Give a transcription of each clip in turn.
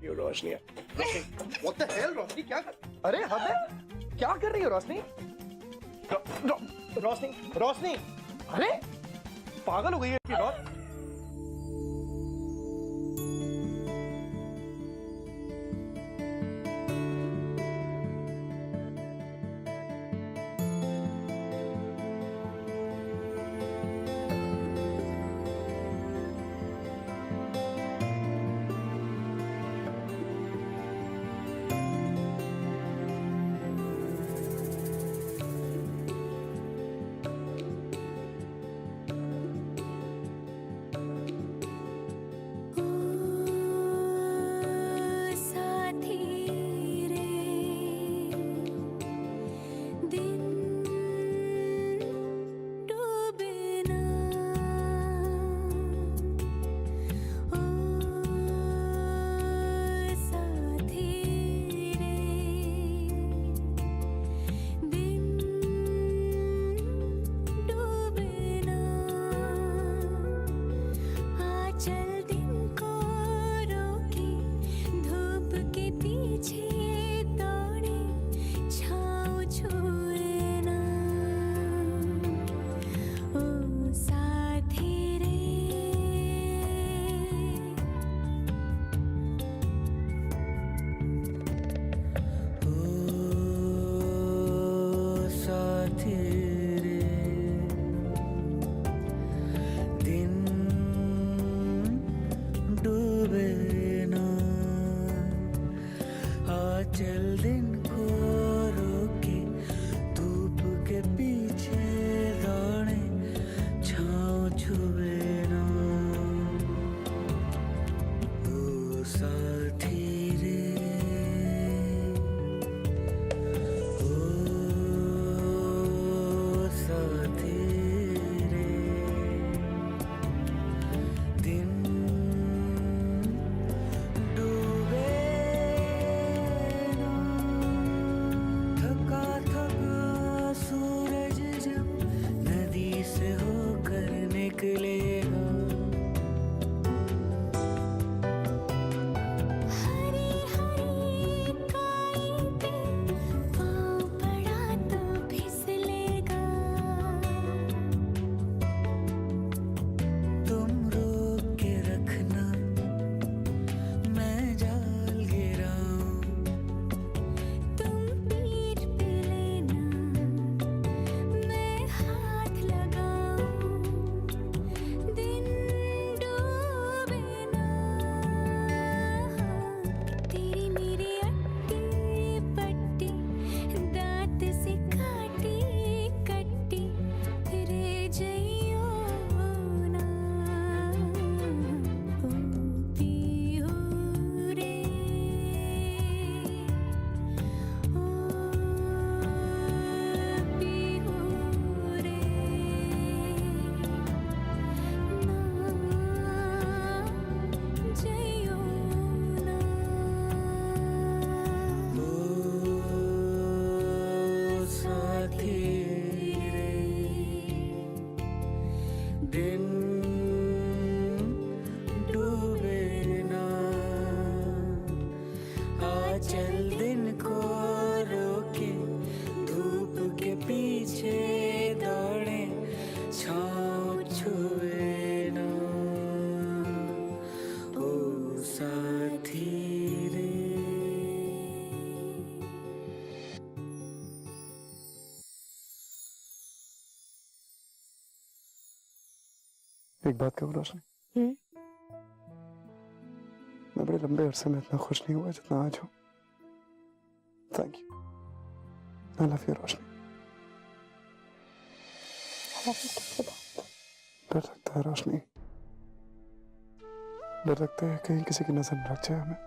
ये रोशनी है। What the hell, रोशनी क्या कर? अरे हद है, क्या कर रही हो रोशनी? रोशनी रोशनी, अरे पागल हो गई है ये रोशनी। चल दिन को रोके धूप के पीछे दौड़े छाँव छुए ना ओ साथी रे ओ साथी रे दिन निकलेगा हरी हरी काई पे पाँव पड़ा तो फिसलेगा तुम रोक के रखना मैं जाल गिराऊं तुम पीठ पे लेना मैं हाथ लगाऊं दिन डूबे ना तेरी मेरी अट्टी पट्टी दांत से काटी कट्टी रह जइयो ना ओ पियो रे ओ पियो रे जइयो ना ओ साथी रे दिन डूबे ना आ चल दिन को रोके धूप के पीछे दौड़े छाँव छुए ना ओ साथी रे। एक बात कहूँ रोशनी, मैं बड़े लंबे अरसे में इतना खुश नहीं हुआ जितना आज हूँ। Thank you, I love you Roshni. डर लगता है रोशनी, डर लगता है कहीं किसी की नजर न लग जाए हमें।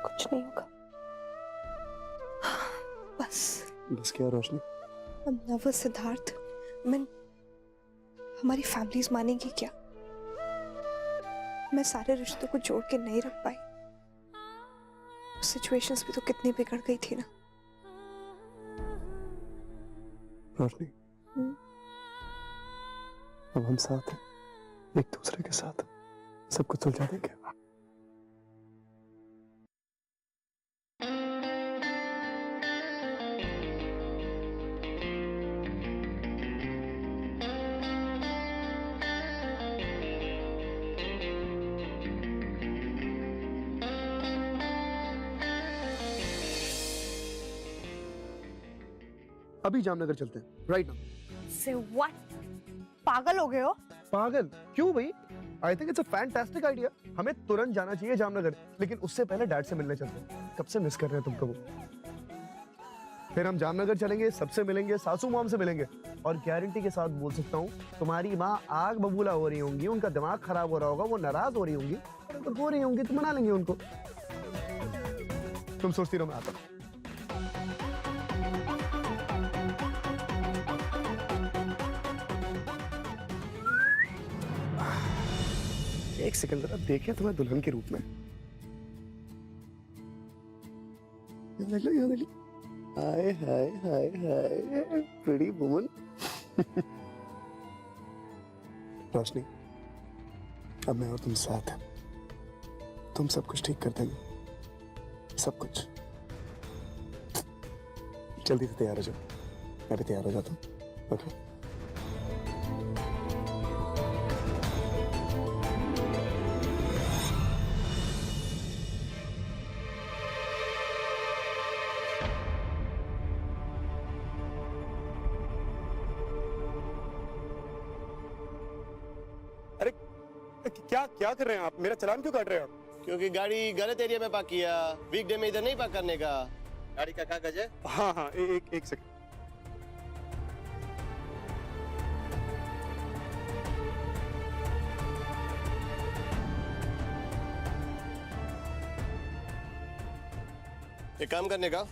कुछ नहीं होगा, बस क्या रोशनी? अब नव सिद्धार्थ मैं हमारी फैमिलीज मानेगी क्या? मैं सारे रिश्तों को जोड़ के नहीं रख पाई। सिचुएशंस भी तो कितनी बिगड़ गई थी ना रोशनी। अब हम साथ हैं, एक दूसरे के साथ सब कुछ सुलझा देंगे। अभी जामनगर चलते हैं, राइट नाउ। से व्हाट? पागल हो गए हो? पागल क्यों भाई? I think it's a fantastic idea. हमें तुरंत जाना चाहिए जामनगर, लेकिन उससे पहले डैड से मिलने चलते हैं। कब से मिस कर रहे हैं तुमको वो। फिर हम जामनगर चलेंगे, सबसे मिलेंगे, सासू मॉम से मिलेंगे, और गारंटी के साथ बोल सकता हूँ तुम्हारी माँ आग बबूला हो रही होंगी, उनका दिमाग खराब हो रहा होगा, वो नाराज हो रही होंगी, तो हो रही होंगी, तो मना लेंगे उनको। तुम सोचती रहो, मैं आता हूँ। एक सेकंड जरा देखे तुम्हें दुल्हन के रूप में। हाय हाय हाय हाय प्रीटी वुमन। रोशनी, अब मैं और तुम साथ हैं। तुम सब कुछ ठीक कर देंगे, सब कुछ। जल्दी से तैयार हो जाओ, मैं भी तैयार हो जाता हूँ। ओके? क्या क्या कर रहे हैं आप? मेरा चालान क्यों काट रहे हैं आप? क्योंकि गाड़ी गलत एरिया में पार्क किया। वीकडे में इधर नहीं पार्क करने का। गाड़ी का कागज है? हाँ हाँ, एक सेकंड। एक काम करने का,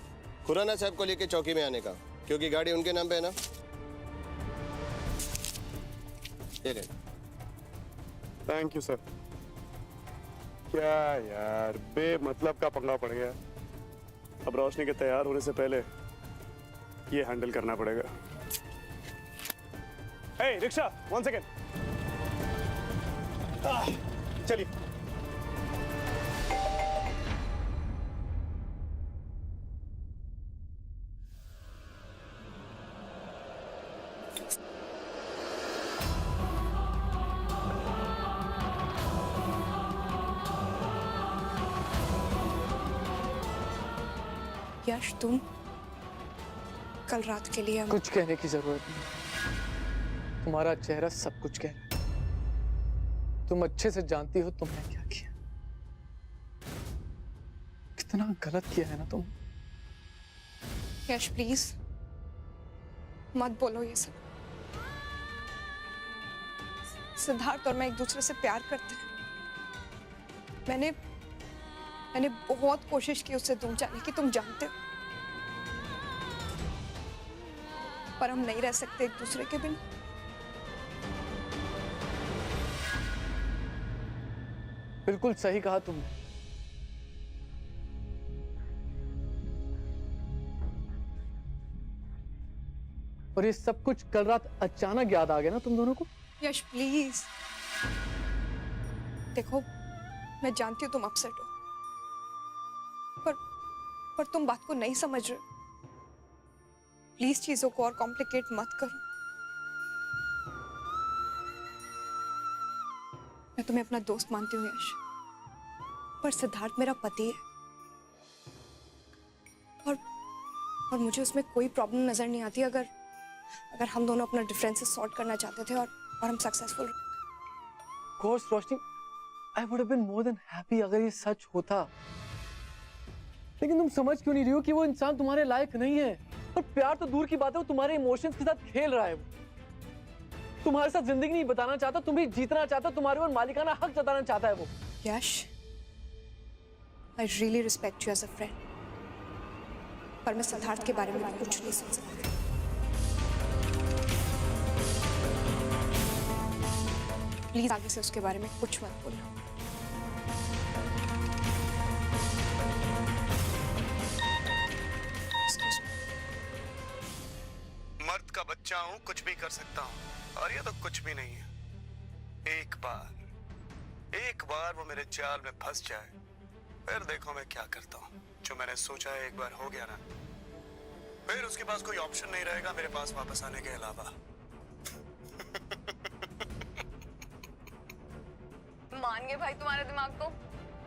खुराना साहब को लेके चौकी में आने का, क्योंकि गाड़ी उनके नाम पे है ना। ये ले। Thank you sir. क्या यार, बेमतलब का पंगा पड़ गया। अब रोशनी के तैयार होने से पहले ये हैंडल करना पड़ेगा। हे रिक्शा, 1 सेकेंड। चलिए। यश, तुम कल रात के लिए कुछ कहने की जरूरत नहीं। तुम्हारा चेहरा सब कुछ कह रहा है। तुम अच्छे से जानती हो तुमने क्या किया, कितना गलत किया है ना तुम। यश प्लीज मत बोलो ये सब। सिद्धार्थ और मैं एक दूसरे से प्यार करते हैं। मैंने बहुत कोशिश की उससे दूर जाने की, तुम जानते हो, पर हम नहीं रह सकते एक दूसरे के बिना। बिल्कुल सही कहा तुमने। और ये सब कुछ कल रात अचानक याद आ गया ना तुम दोनों को। यश प्लीज देखो, मैं जानती हूँ तुम अपसेट हो, पर तुम बात को नहीं समझ रहे हो। प्लीज चीजों को और कॉम्प्लिकेट मत करो। मैं तुम्हें अपना दोस्त मानती हूँ यश, पर सिद्धार्थ मेरा पति है, और मुझे उसमें कोई प्रॉब्लम नजर नहीं आती अगर हम दोनों अपना डिफरेंसेस सॉर्ट करना चाहते थे और हम successful. Course Roshni, I would have been more than happy अगर ये सच होता। लेकिन तुम समझ क्यों नहीं रही हो कि वो इंसान तुम्हारे लायक नहीं है। और प्यार तो दूर की बात है, वो तुम्हारे इमोशंस के साथ खेल रहा है। वो तुम्हारे साथ जिंदगी नहीं बताना चाहता, तुम्हें जीतना चाहता, तुम्हारे ऊपर मालिकाना हक जताना चाहता है वो। Yash, I really respect you as a friend, पर मैं सिद्धार्थ के बारे में कुछ नहीं सोच सकती। प्लीज आगे से उसके बारे में कुछ मत बोलो। मर्द का बच्चा हूं, कुछ भी कर सकता हूं, और ये तो कुछ भी नहीं है। एक बार वो मेरे जाल में फंस जाए, फिर देखो मैं क्या करता हूं। जो मैंने सोचा है एक बार हो गया ना, फिर उसके पास कोई ऑप्शन नहीं रहेगा मेरे पास वापस आने के अलावा। मान गए भाई तुम्हारे दिमाग को।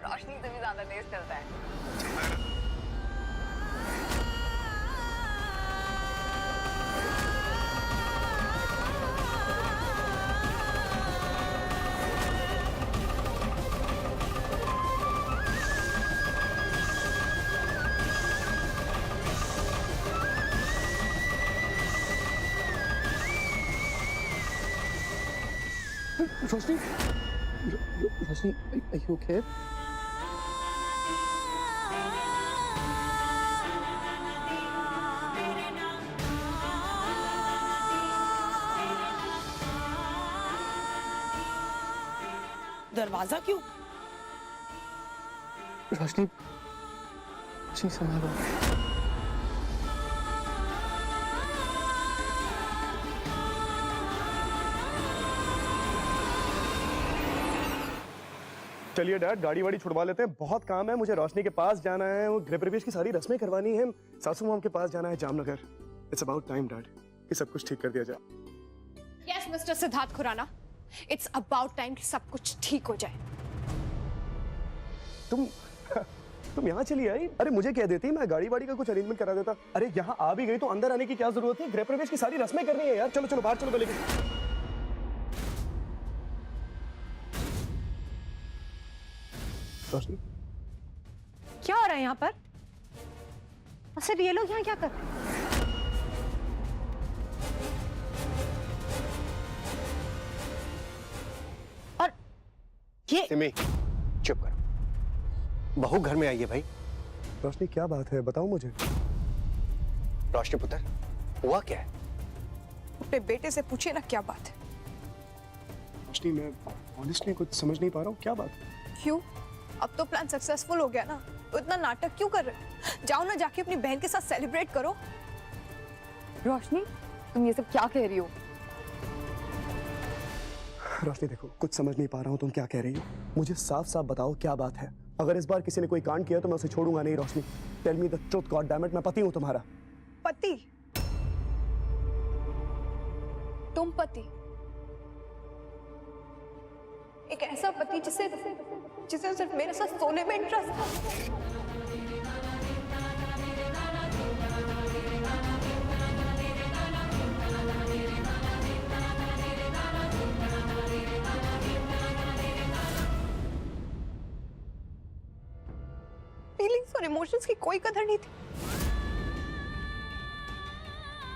रोशनी से भी ज्यादा तेज चलता है। रोशनी, रोशनी, are you okay? दरवाजा क्यों? रोशनी, जी संभालो। चलिए डैड, गाड़ी वाड़ी छुड़वा लेते हैं, बहुत काम है। मुझे रोशनी के पास जाना है, वो गृह प्रवेश की सारी रस्में करवानी है, सासू माम के पास जाना है Jamnagar. It's about time dad कि सब कुछ ठीक कर दिया जाए। Yes mister Siddharth Khurana, it's about time कि सब कुछ ठीक हो जाए। तुम यहाँ चली आई? अरे मुझे कह देती, मैं गाड़ी वाड़ी का कुछ अरेंजमेंट करा देता। अरे यहाँ आ भी गई तो अंदर आने की क्या जरूरत है? गृह प्रवेश की सारी रस्में करनी है यार। चलो चलो बाहर चलो, लेके रोशनी। क्या हो रहा है यहाँ पर? और सिर्फ ये लोग यहाँ क्या कर रहे हैं? और ये सिमी, चुप करो। बहू घर में आई है भाई। रोशनी क्या बात है, बताओ मुझे। रोशनी पुत्र, हुआ क्या है? अपने बेटे से पूछिए ना क्या बात है। रोशनी मैं ऑनेस्टली कुछ समझ नहीं पा रहा हूँ, क्या बात है? क्यों? अब तो प्लान सक्सेसफुल हो गया ना, तो इतना नाटक क्यों कर रहे हो? जाओ ना, जाके अपनी बहन के साथ सेलिब्रेट करो। रोशनी, तुम ये सब क्या कह रही हो? रोशनी देखो, कुछ समझ नहीं पा रहा हूँ तुम क्या कह रही हो। मुझे साफ साफ बताओ क्या बात है। अगर इस बार किसी ने कोई कांड किया तो मैं उसे छोड़ूंगा नहीं। Roshni tell me the truth, God damn it, मैं पति हूँ तुम्हारा। पति? तुम पति? एक ऐसा पति जिसे सिर्फ मेरे साथ सोने में इंटरेस्ट था। फीलिंग्स और इमोशंस की कोई कदर नहीं थी।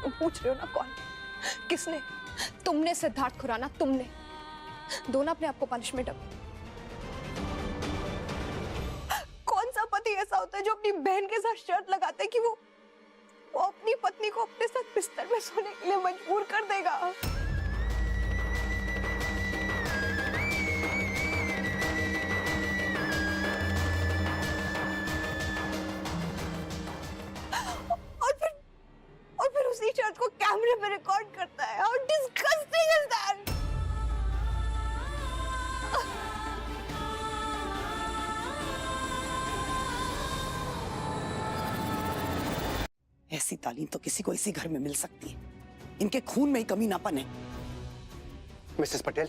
तुम पूछ रहे हो ना कौन? किसने? तुमने सिद्धार्थ खुराना, तुमने। दो ना अपने आप को पनिशमेंट। अब कौन सा पति ऐसा होता है जो अपनी बहन के साथ शर्त लगाता है कि वो अपनी पत्नी को अपने साथ बिस्तर में सोने के लिए मजबूर कर देगा? और फिर उसी शर्त को कैमरे में रिकॉर्ड करता है। How disgusting is that? ऐसी तालीम तो किसी को इसी घर में मिल सकती है। इनके खून में ही कमी ना पने। मिसेस पटेल,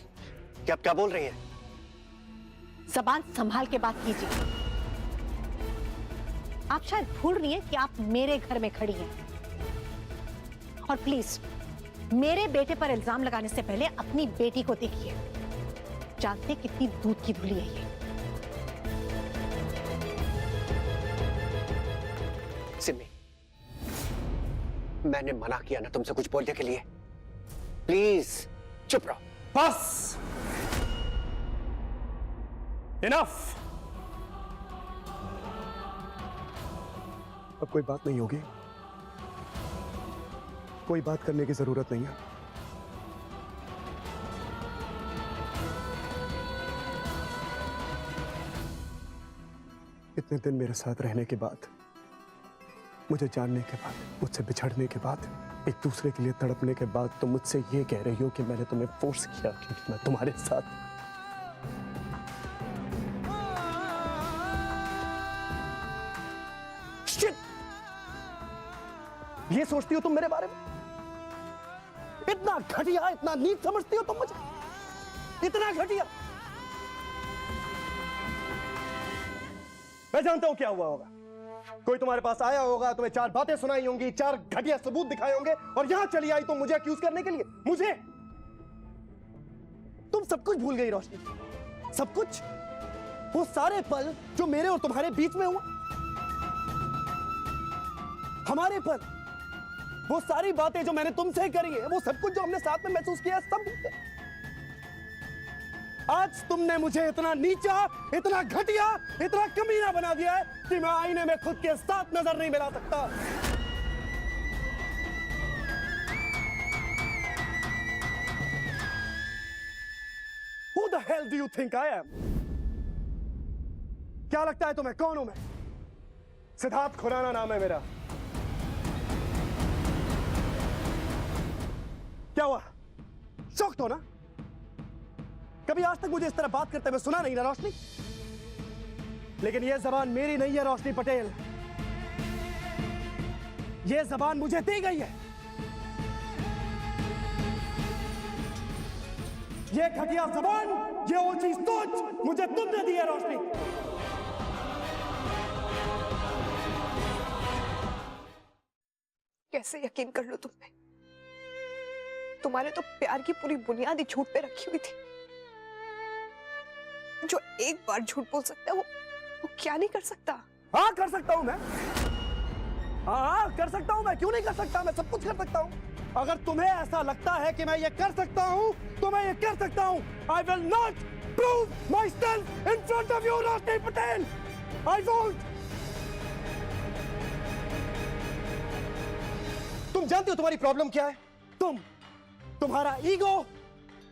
क्या आप क्या बोल रही हैं? जबान संभाल के बात कीजिए। आप शायद भूल रही हैं कि आप मेरे घर में खड़ी हैं। और प्लीज मेरे बेटे पर इल्जाम लगाने से पहले अपनी बेटी को देखिए। जानते कितनी दूध की धुली है ये। सिमी, मैंने मना किया ना तुमसे कुछ बोलने के लिए। प्लीज चुप रहो। बस, इनफ। अब कोई बात नहीं होगी, कोई बात करने की जरूरत नहीं है। इतने दिन मेरे साथ रहने के बाद, मुझे जानने के बाद, मुझसे बिछड़ने के बाद, एक दूसरे के लिए तड़पने के बाद तुम मुझसे ये कह रही हो कि मैंने तुम्हें फोर्स किया क्योंकि मैं तुम्हारे साथ। Shit! ये सोचती हो तुम मेरे बारे में? इतना घटिया, इतना नीच समझती हो तुम मुझे? इतना घटिया? मैं जानता हूं क्या हुआ होगा। कोई तुम्हारे पास आया होगा, तुम्हें चार बातें सुनाई होंगी, चार घटिया सबूत दिखाए होंगे और यहां चली आई तुम मुझे अक्यूज करने के लिए। मुझे? तुम सब कुछ भूल गई रोशनी, सब कुछ। वो सारे पल जो मेरे और तुम्हारे बीच में हुआ, हमारे पल, वो सारी बातें जो मैंने तुमसे करी है, वो सब कुछ जो हमने साथ में महसूस किया, सब आज तुमने मुझे इतना नीचा, इतना घटिया, इतना कमीना बना दिया है कि मैं आईने में खुद के साथ नजर नहीं मिला सकता। Who the hell do you think I am? क्या लगता है तुम्हें कौन हूं मैं? सिद्धार्थ खुराना नाम है मेरा। क्या हुआ? शॉक्ड हो ना? कभी आज तक मुझे इस तरह बात करते हुए सुना नहीं ना रोशनी? लेकिन यह जबान मेरी नहीं है रोशनी पटेल। यह जबान मुझे दी गई है। यह घटिया जबान, यह ऊंची सोच मुझे तुमने दी है रोशनी। कैसे यकीन कर लो तुम पे? तुम्हारे तो प्यार की पूरी बुनियाद ही झूठ पे रखी हुई थी। जो एक बार झूठ बोल सकता है वो क्या नहीं कर सकता? हाँ कर सकता हूं मैं। हाँ कर सकता हूं मैं, क्यों नहीं कर सकता? मैं सब कुछ कर सकता हूं। अगर तुम्हें ऐसा लगता है कि मैं ये कर सकता हूं तो मैं ये कर सकता हूं। I will not prove myself in front of you, Roshni Patel. I won't। तुम जानती हो तुम्हारी प्रॉब्लम क्या है? तुम्हारा ईगो,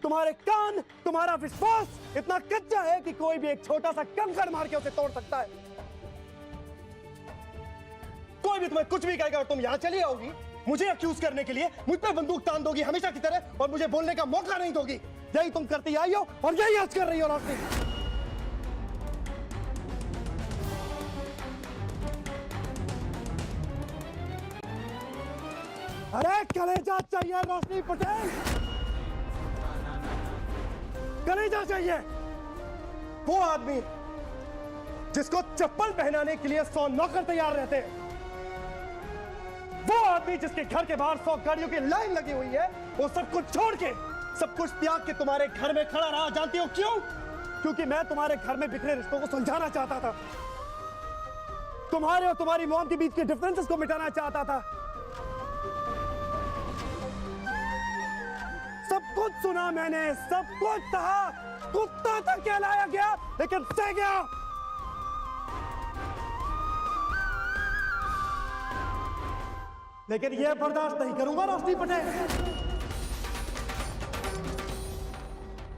तुम्हारे कान, तुम्हारा विश्वास इतना कच्चा है कि कोई भी एक छोटा सा कंकड़ मार के उसे तोड़ सकता है। कोई भी तुम्हें कुछ भी कहेगा और तुम यहां चली आओगी मुझे अक्यूज करने के लिए, मुझ पर बंदूक तान दोगी हमेशा की तरह, और मुझे बोलने का मौका नहीं दोगी। यही तुम करती आई हो और यही आज कर रही हो रोशनी। अरे कलेजा चाहिए रोशनी पटेल, कलेजा चाहिए। वो आदमी जिसको चप्पल पहनाने के लिए 100 नौकर तैयार रहते हैं, वो आदमी जिसके घर के बाहर 100 गाड़ियों की लाइन लगी हुई है, वो सब कुछ छोड़ के, सब कुछ त्याग के तुम्हारे घर में खड़ा रहा। जानती हो क्यों? क्योंकि मैं तुम्हारे घर में बिखरे रिश्तों को सुलझाना चाहता था, तुम्हारे और तुम्हारी मॉम के बीच के डिफरेंसेस को मिटाना चाहता था। सब कुछ सुना मैंने, सब कुछ सहा। कुत्ता तक कहलाया गया लेकिन सह गया। लेकिन यह बर्दाश्त नहीं करूंगा रोशनी पटेल।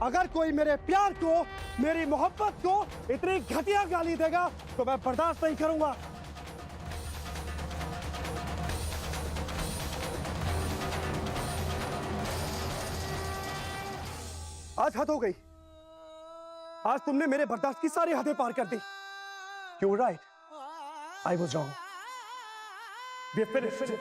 अगर कोई मेरे प्यार को, मेरी मोहब्बत को इतनी घटिया गाली देगा तो मैं बर्दाश्त नहीं करूंगा। आज हद हो गई। आज तुमने मेरे बर्दाश्त की सारी हदें पार कर दी। You were right. I was wrong. We finished.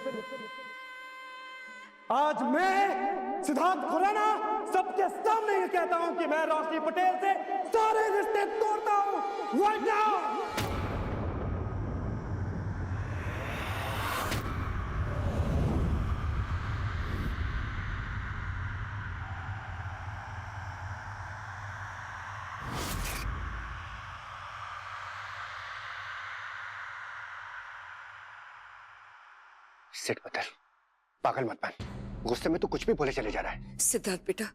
आज मैं सिद्धार्थ खुराना सबके सामने ये कहता हूं कि मैं रोशनी पटेल से सारे रिश्ते तोड़ता हूं right now. सिट पटेल, पागल मत बन। गुस्से में तू कुछ भी बोले चले जा रहा है। सिद्धार्थ बेटा,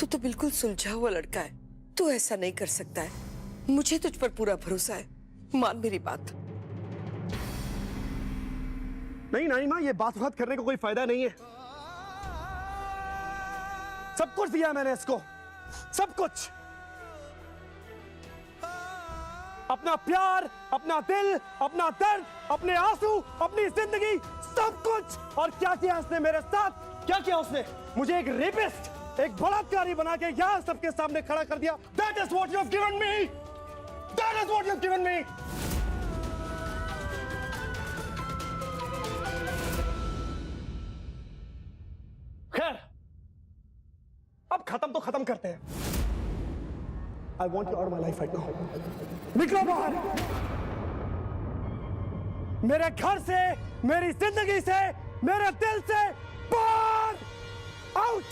तू तो बिल्कुल सुलझा हुआ लड़का है, तू ऐसा नहीं कर सकता है। मुझे तुझ पर पूरा भरोसा है, मान मेरी बात। नहीं नानी माँ, ये बात करने को कोई फायदा नहीं है। सब कुछ दिया मैंने इसको, सब कुछ। अपना प्यार, अपना दिल, अपना दर्द, अपने आंसू, अपनी जिंदगी, सब कुछ। और क्या किया उसने मेरे साथ? क्या किया उसने? मुझे एक रेपिस्ट, एक बलात्कारी बना के यहां सबके सामने खड़ा कर दिया। That is what you have given me. That is what you have given me. खैर, अब खत्म तो खत्म करते हैं। I want you out of my life right now. निकलो बाहर, मेरे घर से, मेरी जिंदगी से, मेरे दिल से बाहर, आउट।